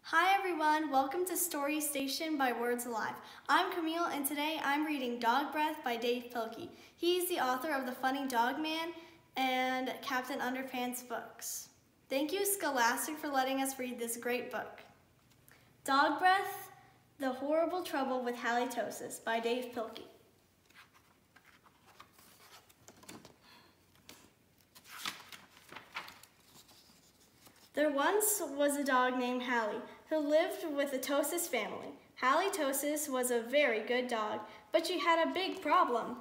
Hi everyone, welcome to Story Station by Words Alive. I'm Camille and today I'm reading Dog Breath by Dav Pilkey. He's the author of The Funny Dog Man and Captain Underpants books. Thank you Scholastic for letting us read this great book. Dog Breath, The Horrible Trouble with Hally Tosis by Dav Pilkey. There once was a dog named Hally who lived with the Tosis family. Hally Tosis was a very good dog, but she had a big problem.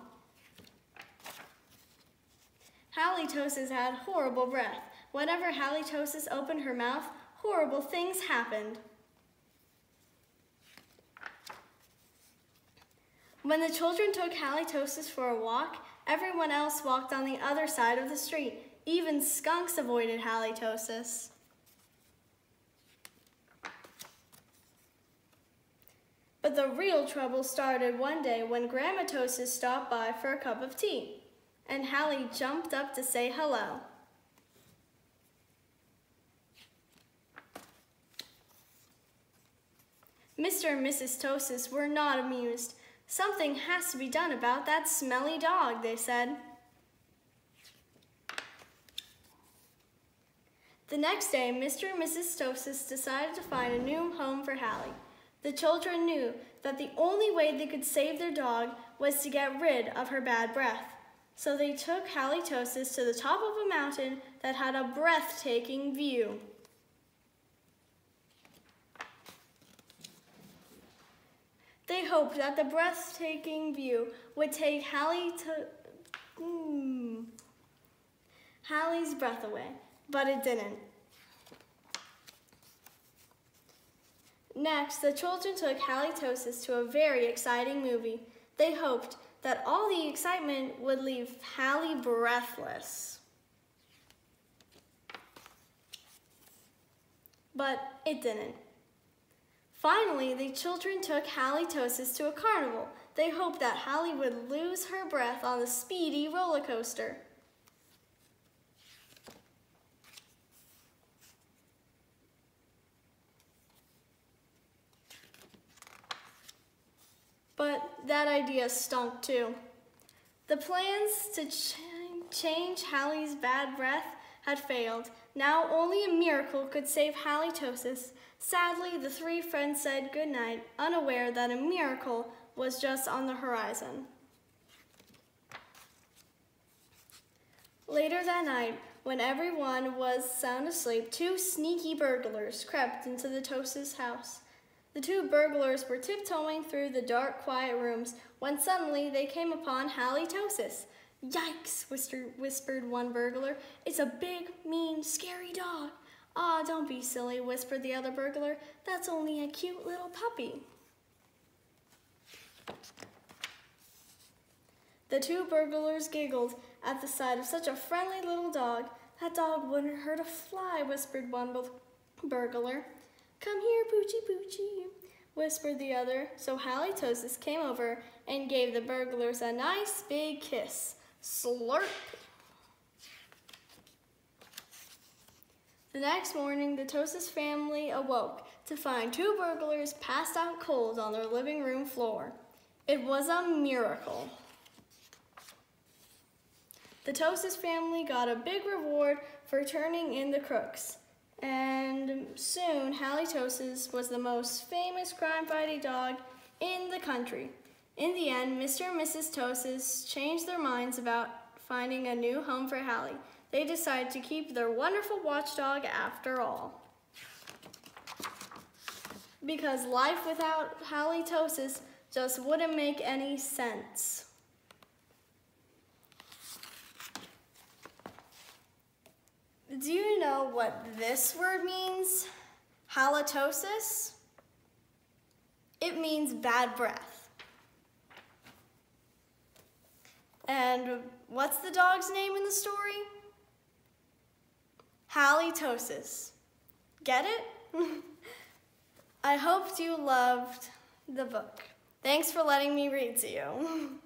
Hally Tosis had horrible breath. Whenever Hally Tosis opened her mouth, horrible things happened. When the children took Hally Tosis for a walk, everyone else walked on the other side of the street. Even skunks avoided Hally Tosis. But the real trouble started one day when Grandma Tosis stopped by for a cup of tea, and Hally jumped up to say hello. Mr. and Mrs. Tosis were not amused. Something has to be done about that smelly dog, they said. The next day, Mr. and Mrs. Tosis decided to find a new home for Hally. The children knew that the only way they could save their dog was to get rid of her bad breath. So they took Hally Tosis to the top of a mountain that had a breathtaking view. They hoped that the breathtaking view would take Hally's breath away, but it didn't. Next, the children took Hally Tosis to a very exciting movie. They hoped that all the excitement would leave Hally breathless. But it didn't. Finally, the children took Hally Tosis to a carnival. They hoped that Hally would lose her breath on the speedy roller coaster. But that idea stunk too. The plans to change Hally's bad breath had failed. Now only a miracle could save Hally Tosis. Sadly, the three friends said goodnight, unaware that a miracle was just on the horizon. Later that night, when everyone was sound asleep, two sneaky burglars crept into the Tosis house. The two burglars were tiptoeing through the dark, quiet rooms when suddenly they came upon Hally Tosis. "Yikes," whispered one burglar. "It's a big, mean, scary dog." "Aw, don't be silly," whispered the other burglar. "That's only a cute little puppy." The two burglars giggled at the sight of such a friendly little dog. "That dog wouldn't hurt a fly," whispered one burglar. "Come here, Poochie Poochie," whispered the other. So Hally Tosis came over and gave the burglars a nice big kiss. Slurp! The next morning, the Tosis family awoke to find two burglars passed out cold on their living room floor. It was a miracle. The Tosis family got a big reward for turning in the crooks. And soon, Hally Tosis was the most famous crime-fighting dog in the country. In the end, Mr. and Mrs. Tosis changed their minds about finding a new home for Hally. They decided to keep their wonderful watchdog after all. Because life without Hally Tosis just wouldn't make any sense. Do you know what this word means? Halitosis? It means bad breath. And what's the dog's name in the story? Hally Tosis. Get it? I hoped you loved the book. Thanks for letting me read to you.